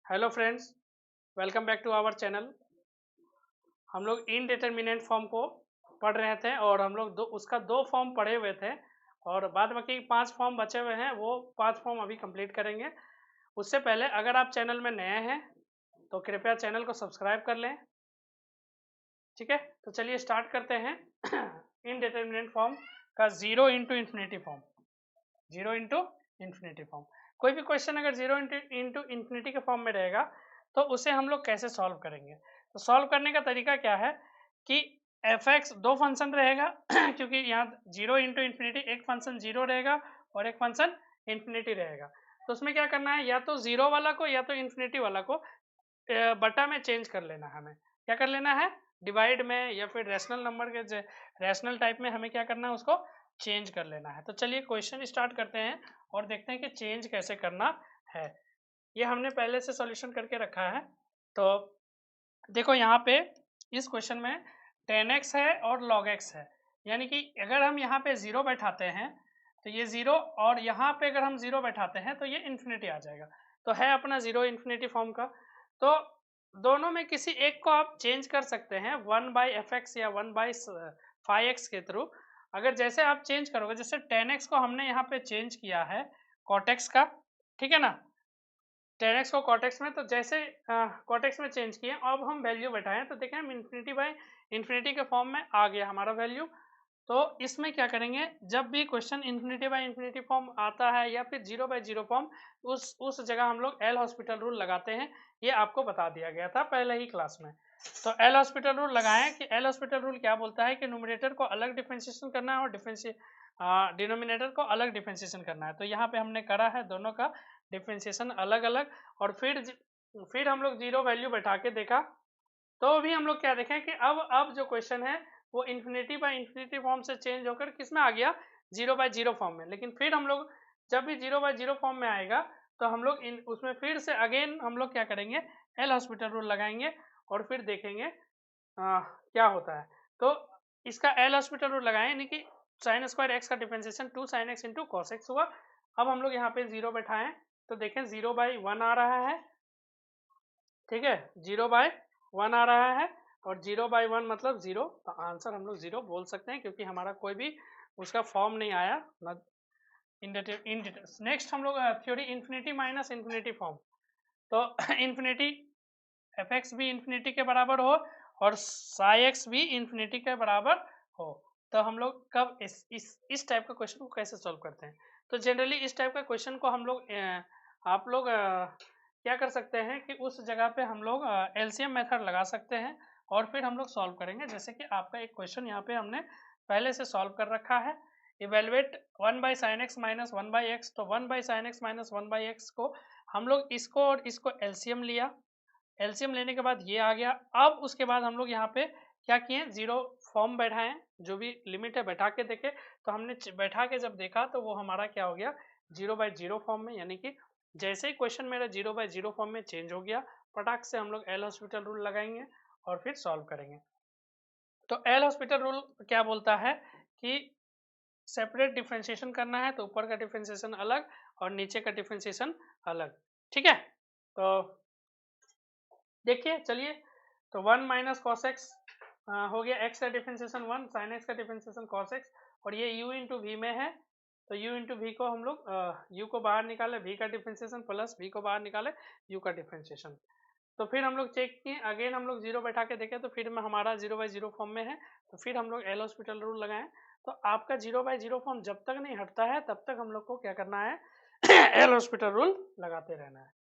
Hello friends, welcome back to our channel. हम लोग indeterminate form को पढ़ रहे थे और हम लोग उसका दो फॉर्म पढ़े हुए थे और बाद बाकी 5 फॉर्म बचे हुए हैं, वो 5 फॉर्म अभी कंप्लीट करेंगे। उससे पहले अगर आप चैनल में नए हैं तो कृपया चैनल को सब्सक्राइब कर लें। ठीक है, तो चलिए स्टार्ट करते हैं। इनडिटरमिनेट फॉर्म का zero into infinity form. Zero into infinity form, कोई भी क्वेश्चन अगर जीरो इंटू इन्फिनिटी के फॉर्म में रहेगा तो उसे हम लोग कैसे सॉल्व करेंगे। तो सॉल्व करने का तरीका क्या है कि एफ एक्स दो फंक्शन रहेगा क्योंकि यहाँ जीरो इंटू इन्फिनिटी एक फंक्शन जीरो रहेगा और एक फंक्शन इन्फिनिटी रहेगा। तो उसमें क्या करना है, या तो जीरो वाला को या तो इन्फिनिटी वाला को बटा में चेंज कर लेना है। हमें क्या कर लेना है, डिवाइड में या फिर रैशनल नंबर के रैशनल टाइप में हमें क्या करना है, उसको चेंज कर लेना है। तो चलिए क्वेश्चन स्टार्ट करते हैं और देखते हैं कि चेंज कैसे करना है। ये हमने पहले से सॉल्यूशन करके रखा है। तो देखो यहाँ पे इस क्वेश्चन में tan x है और log x है, यानी कि अगर हम यहाँ पे जीरो बैठाते हैं तो ये जीरो, और यहाँ पे अगर हम जीरो बैठाते हैं तो ये इन्फिनिटी आ जाएगा। तो है अपना जीरो इन्फिनिटी फॉर्म का। तो दोनों में किसी एक को आप चेंज कर सकते हैं, वन बाई एफ एक्स या वन बाई फाइव एक्स के थ्रू। अगर जैसे आप चेंज करोगे, जैसे tan x को हमने यहाँ पे चेंज किया है cot x का, ठीक है ना, tan x को cot x में, तो जैसे cot x में चेंज किए, अब हम वैल्यू बैठाएं तो देखें हम इन्फिनिटी बाई इन्फिनिटी के फॉर्म में आ गया हमारा वैल्यू। तो इसमें क्या करेंगे, जब भी question infinity by infinity form आता है या फिर जीरो बाई जीरो फॉर्म, उस जगह हम लोग एल हॉस्पिटल रूल लगाते हैं। ये आपको बता दिया गया था पहले ही क्लास में। तो एल हॉस्पिटल रूल लगाएं कि एल हॉस्पिटल रूल क्या बोलता है कि न्यूमरेटर को अलग डिफरेंशिएशन करना है और डिनोमिनेटर को अलग डिफरेंशिएशन करना है। तो यहाँ पे हमने करा है दोनों का डिफरेंशिएशन अलग अलग, और फिर हम लोग जीरो वैल्यू बैठा के देखा। तो भी हम लोग क्या देखें कि अब जो क्वेश्चन है वो इन्फिनिटी बाई इन्फिनिटी फॉर्म से चेंज होकर किस में आ गया, जीरो बाई जीरो फॉर्म में। लेकिन फिर हम लोग जब भी जीरो बाई जीरो फॉर्म में आएगा तो हम लोग उसमें फिर से अगेन हम लोग क्या करेंगे, एल हॉस्पिटल रूल लगाएंगे और फिर देखेंगे क्या होता है। तो इसका एल हॉस्पिटल रूल लगाएं, यानी कि साइन स्क्वायर एक्स का differentiation to sine x into cos x हुआ। अब हम लोग यहाँ पे जीरो बैठाएं तो देखें जीरो बाई वन आ रहा है, ठीक है, जीरो बाई वन आ रहा है, और जीरो बाई वन मतलब जीरो। तो आंसर हम लोग जीरो बोल सकते हैं क्योंकि हमारा कोई भी उसका फॉर्म नहीं आया ना। नेक्स्ट हम लोग theory infinity minus infinity form. तो इन्फिनिटी एफ एक्स भी इन्फिनिटी के बराबर हो और साई एक्स भी इन्फिनिटी के बराबर हो, तो हम लोग कब इस टाइप का क्वेश्चन को कैसे सॉल्व करते हैं। तो जनरली इस टाइप का क्वेश्चन को हम लोग आप लोग क्या कर सकते हैं कि उस जगह पे हम लोग एलसीएम मेथड लगा सकते हैं और फिर हम लोग सॉल्व करेंगे। जैसे कि आपका एक क्वेश्चन यहाँ पे हमने पहले से सॉल्व कर रखा है, evaluate one by sine x minus one by x. तो one by sine x minus one by x को हम लोग इसको और इसको एलसीएम लिया, एलसीएम लेने के बाद ये आ गया। अब उसके बाद हम लोग यहाँ पे क्या किए, जीरो फॉर्म बैठाएं, जो भी लिमिट है बैठा के देखे। तो हमने बैठा के जब देखा तो वो हमारा क्या हो गया, जीरो बाई जीरो फॉर्म में, यानी कि जैसे ही क्वेश्चन मेरा जीरो बाई जीरो फॉर्म में चेंज हो गया, फटाक से हम लोग एल हॉस्पिटल रूल लगाएंगे और फिर सॉल्व करेंगे। तो एल हॉस्पिटल रूल क्या बोलता है कि सेपरेट डिफ्रेंशिएशन करना है तो ऊपर का डिफ्रेंशिएशन अलग और नीचे का डिफ्रेंशिएशन अलग, ठीक है। तो देखिए चलिए, तो वन माइनस कॉस एक्स हो गया, एक्स का डिफरेंशिएशन वन, साइन एक्स का डिफरेंशिएशन कॉस एक्स, और ये u इंटू वी में है। तो u इंटू वी को हम लोग u को बाहर निकाले, v का डिफरेंशिएशन प्लस v को बाहर निकाले, u का डिफरेंशिएशन। तो फिर हम लोग चेक किए, अगेन हम लोग जीरो बैठा के देखे तो फिर में हमारा जीरो बाई जीरो फॉर्म में है। तो फिर हम लोग एल हॉस्पिटल रूल लगाएं। तो आपका जीरो बाई जीरो फॉर्म जब तक नहीं हटता है तब तक हम लोग को क्या करना है, एल हॉस्पिटल रूल लगाते रहना है।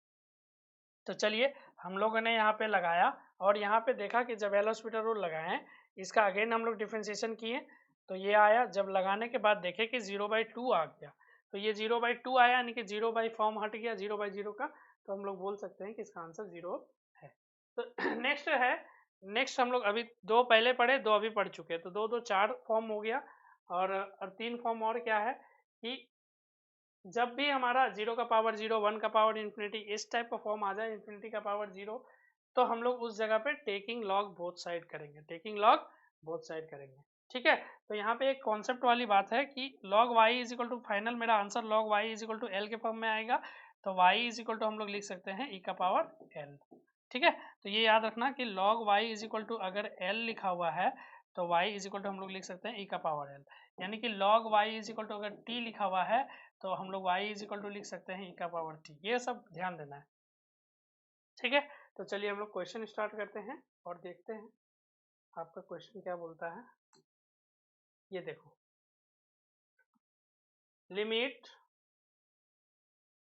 तो चलिए हम लोगों ने यहाँ पे लगाया और यहाँ पे देखा कि जब एल हॉस्पिटल रूल लगाए, इसका अगेन हम लोग डिफ्रेंशिएशन किए तो ये आया। जब लगाने के बाद देखे कि जीरो बाई टू आ गया, तो ये जीरो बाई टू आया, यानी कि जीरो बाई फॉर्म हट गया जीरो बाई जीरो का। तो हम लोग बोल सकते हैं कि इसका आंसर जीरो है। तो नेक्स्ट है, नेक्स्ट हम लोग अभी दो पहले पढ़े, दो अभी पढ़ चुके, तो दो दो चार फॉर्म हो गया। और तीन फॉर्म और क्या है कि जब भी हमारा जीरो का पावर जीरो, वन का पावर इन्फिनिटी, इस टाइप का फॉर्म आ जाए, इन्फिनिटी का पावर जीरो, तो हम लोग उस जगह पे टेकिंग लॉग बोथ साइड करेंगे, टेकिंग लॉग बोथ साइड करेंगे, ठीक है। तो यहाँ पे एक कॉन्सेप्ट वाली बात है कि log y is equal to, final मेरा answer log y is equal to L के फॉर्म में आएगा। तो y इज इक्वल टू हम लोग लिख सकते हैं e का पावर l। ठीक है, तो ये याद रखना कि log y is equal to अगर l लिखा हुआ है तो y इज इक्वल टू हम लोग लिख सकते हैं e का पावर l, यानी कि log y is equal to अगर t लिखा हुआ है तो हम लोग y इज इक्वल टू लिख सकते हैं e का पावर t। ये सब ध्यान देना है। ठीक है, तो चलिए हम लोग क्वेश्चन स्टार्ट करते हैं और देखते हैं आपका क्वेश्चन क्या बोलता है। ये देखो, लिमिट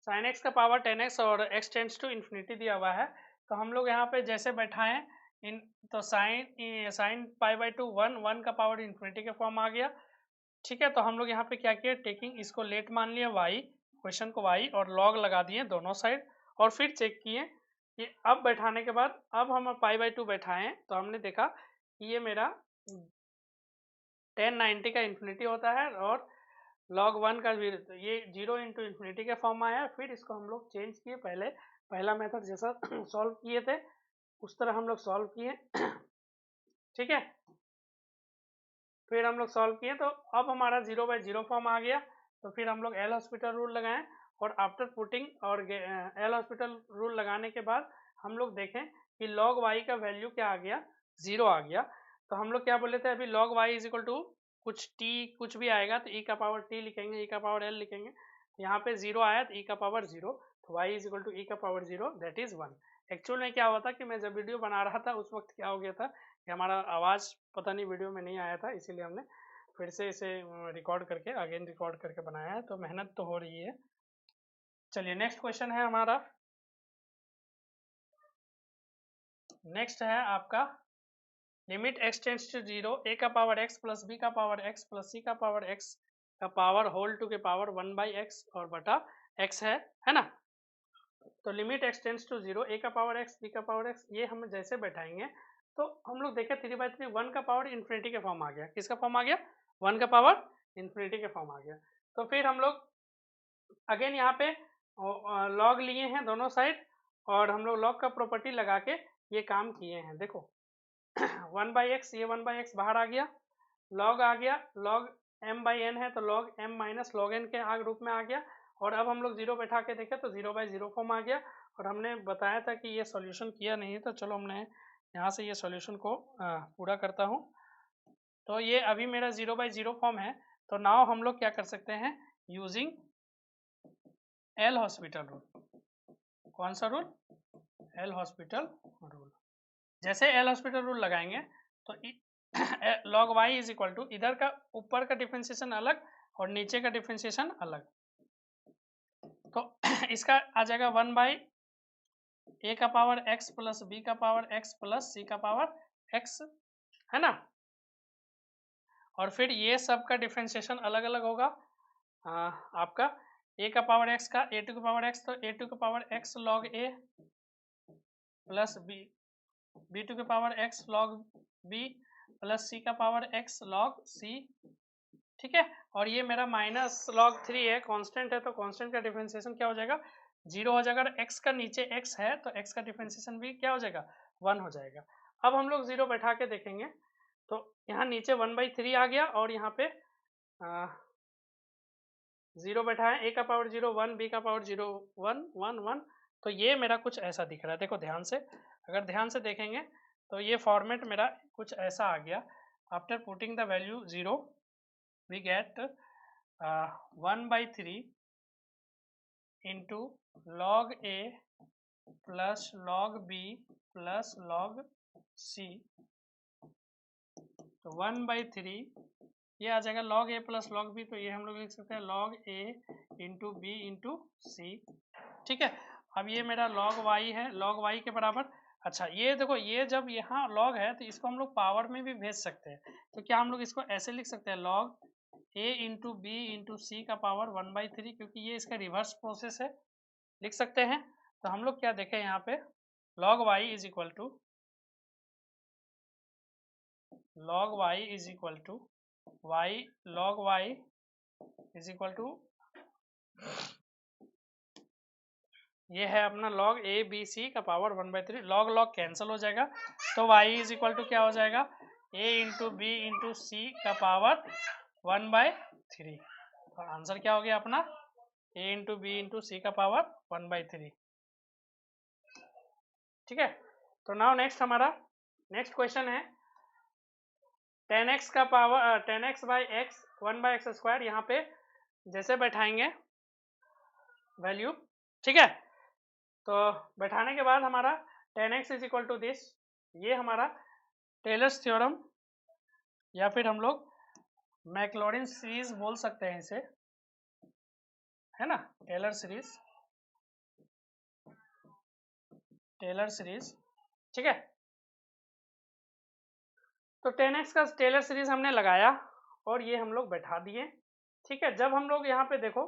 sin x का पावर 10x और x टेंड्स टू इन्फिनिटी दिया हुआ है, तो हम लोग यहाँ पे जैसे बैठाएं इन तो साइन पाई बाई टू 1 का पावर इन्फिनिटी के फॉर्म आ गया। ठीक है, तो हम लोग यहाँ पे क्या किया, टेकिंग इसको लेट मान लिया y, क्वेश्चन को y और log लगा दिए दोनों साइड, और फिर चेक किए कि अब बैठाने के बाद अब हम पाई बाई टू बैठाएं तो हमने देखा कि ये मेरा 1090 का इन्फिनिटी होता है और log 1 का ये 0 इंटू इन्फिनिटी के फॉर्म में आया। फिर इसको हम लोग चेंज किए, पहले पहला मेथड जैसा सॉल्व किए थे उस तरह हम लोग सॉल्व किए। ठीक है, फिर हम लोग सॉल्व किए तो अब हमारा 0/0 फॉर्म आ गया। तो फिर हम लोग एल हॉस्पिटल रूल लगाएं और आफ्टर पुटिंग और एल हॉस्पिटल रूल लगाने के बाद हम लोग देखें कि log y का वैल्यू क्या आ गया, 0 आ गया। तो हम लोग क्या बोले थे अभी, log y is equal to कुछ t कुछ भी आएगा तो e का पावर t लिखेंगे, e का पावर l लिखेंगे। यहाँ पे 0 आया तो e का पावर 0, तो y is equal to e का पावर 0 दैट इज 1। एक्चुअल में क्या हुआ था कि मैं जब वीडियो बना रहा था उस वक्त क्या हो गया था कि हमारा आवाज़ पता नहीं वीडियो में नहीं आया था, इसीलिए हमने फिर से इसे रिकॉर्ड करके अगेन रिकॉर्ड करके बनाया है, तो मेहनत तो हो रही है। चलिए नेक्स्ट क्वेश्चन है हमारा, नेक्स्ट है आपका limit x tends to 0 a का पावर x प्लस b का पावर x प्लस c का पावर x का पावर होल टू के पावर 1/x और बटा x है ना। तो limit x tends to 0 a का पावर x b का पावर x, ये हम जैसे बैठाएंगे तो हम लोग देखें 3/3 1 का पावर इन्फिनिटी के फॉर्म आ गया। किसका फॉर्म आ गया, 1 का पावर इन्फिनिटी के फॉर्म आ गया। तो फिर हम लोग अगेन यहाँ पे लॉग लिए हैं दोनों साइड और हम लोग लॉग का प्रॉपर्टी लगा के ये काम किए हैं। देखो 1/x, ये 1/x बाहर आ गया, log आ गया, log m/n है तो log m minus log n के रूप में आ गया। और अब हम लोग 0 बैठा के देखें तो 0/0 फॉर्म आ गया। और हमने बताया था कि ये सॉल्यूशन किया नहीं, तो चलो हमने यहाँ से ये सॉल्यूशन को पूरा करता हूँ। तो ये अभी मेरा 0/0 फॉर्म है। तो नाउ हम लोग क्या कर सकते हैं, यूजिंग एल हॉस्पिटल रूल। कौन सा रूल, एल हॉस्पिटल रूल। जैसे एल हॉस्पिटल रूल लगाएंगे तो log y is equal to इधर का ऊपर का डिफरेंशिएशन अलग और नीचे का डिफरेंशिएशन अलग, तो इसका आ जाएगा 1/a का पावर x प्लस b का पावर x प्लस c का पावर x, है ना। और फिर ये सब का डिफरेंशिएशन अलग अलग होगा। आपका a का पावर x का a टू का पावर x, तो a टू का power x log a plus b two के power x log b plus c का पावर x log c। ठीक है, और ये मेरा माइनस log 3 है, कांस्टेंट है, तो कांस्टेंट का डिफरेंशिएशन क्या हो जाएगा, 0 हो जाएगा। x का नीचे x है तो x का डिफरेंशिएशन भी क्या हो जाएगा, 1 हो जाएगा। अब हम लोग 0 बैठा के देखेंगे तो यहाँ नीचे 1/3 आ गया और यहाँ पे 0 बैठा है, a का पावर 0 1, b का पावर 0 1 1 1। तो ये मेरा कुछ ऐसा दिख रहा है। देखो ध्यान से, अगर ध्यान से देखेंगे तो ये फॉर्मेट मेरा कुछ ऐसा आ गया। After putting the value 0 we get 1/3 into log a plus log b plus log c। तो 1/3 ये आ जाएगा log a plus log b, तो ये हम लोग लिख सकते हैं log a into B into C. ठीक है, अब ये मेरा log y है, log y के बराबर। अच्छा ये देखो, ये जब यहाँ log है तो इसको हम लोग पावर में भी भेज सकते हैं। तो क्या हम लोग इसको ऐसे लिख सकते हैं, log a into B into C का पावर 1/3, क्योंकि ये इसका रिवर्स प्रोसेस है, लिख सकते हैं। तो हम लोग क्या देखें यहाँ पे, log y is equal to log y is equal to y log y is equal to, ये है अपना log a b c का पावर 1/3, log log कैंसिल हो जाएगा तो y इज इक्वल टू क्या हो जाएगा, a into B into C का पावर 1/3। तो आंसर क्या हो गया अपना, ए इंटू बी इंटू सी का पावर 1/3। ठीक है, तो नाउ नेक्स्ट हमारा नेक्स्ट क्वेश्चन है 10x का power 10x by x 1/x²। यहाँ पे जैसे बैठाएंगे वैल्यू, ठीक है, तो बैठाने के बाद हमारा 10x is equal to this, ये हमारा टेलर्स थ्योरम या फिर हम लोग मैक्लॉरिन सीरीज बोल सकते हैं इसे, है ना, टेलर सीरीज, ठीक है। तो 10x का टेलर सीरीज हमने लगाया और ये हम लोग बैठा दिए, ठीक है। जब हम लोग यहाँ पे देखो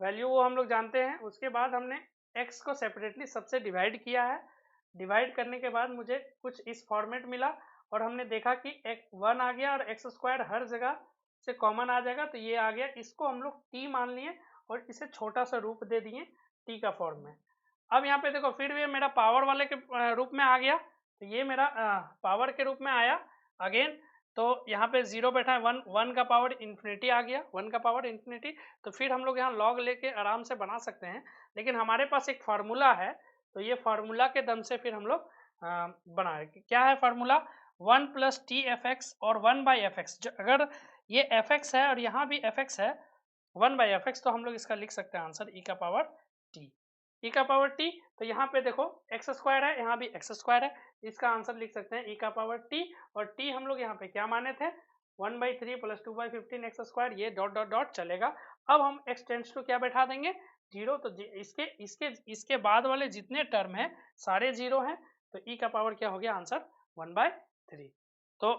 वैल्यू वो हम लोग जानते हैं, उसके बाद हमने x को सेपरेटली सबसे डिवाइड किया है। डिवाइड करने के बाद मुझे कुछ इस फॉर्मेट मिला और हमने देखा कि 1 आ गया और x² हर जगह से कॉमन आ जाएगा, तो ये आ गया। इसको हम लोग t मान लिए और इसे छोटा सा रूप दे दिए t का फॉर्म में। अब यहाँ पे देखो फिर भी मेरा पावर वाले के रूप में आ गया, तो ये मेरा पावर के रूप में आया अगेन। तो यहाँ पे 0 बैठा है, 1 का पावर इन्फिनिटी आ गया, 1 का पावर इन्फिनिटी। तो फिर हम लोग यहाँ लॉग लेके आराम से बना सकते हैं, लेकिन हमारे पास एक फार्मूला है, तो ये फार्मूला के दम से फिर हम लोग बनाए। क्या है formula? 1 plus T F x और 1/fx। अगर ये fx है और यहाँ भी fx है 1/fx, तो हम लोग इसका लिख सकते हैं आंसर e का पावर t। e का पावर t, तो यहाँ पे देखो x² है, यहाँ भी x² है, इसका आंसर लिख सकते हैं e का पावर t। और t हम लोग यहाँ पे क्या माने थे? 1/3 प्लस 2/15 x², ये डॉट डॉट डॉट चलेगा। अब हम x टेंड्स टू क्या बैठा देंगे? 0। तो इसके इसके इसके बाद वाले जितने टर्म है सारे 0 हैं, तो e का पावर क्या हो गया आंसर? 1/3। तो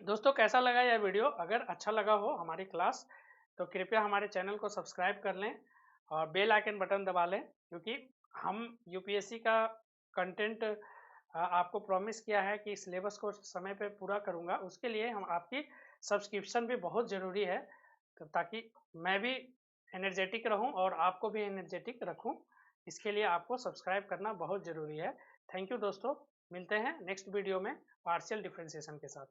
दोस्तों कैसा लगा यह वीडियो? अगर अच्छा लगा हो हमारी क्लास, तो कृपया हमारे चैनल को सब्सक्राइब कर लें और बेल आइकन बटन दबा लें, क्योंकि हम यूपीएससी का कंटेंट आपको प्रॉमिस किया है कि सिलेबस को समय पे पूरा करूंगा। उसके लिए हम आपकी सब्सक्रिप्शन भी बहुत ज़रूरी है, तो ताकि मैं भी एनर्जेटिक रहूं और आपको भी एनर्जेटिक रखूं। इसके लिए आपको सब्सक्राइब करना बहुत ज़रूरी है। थैंक यू दोस्तों, मिलते हैं नेक्स्ट वीडियो में पार्शियल डिफरेंशिएशन के साथ।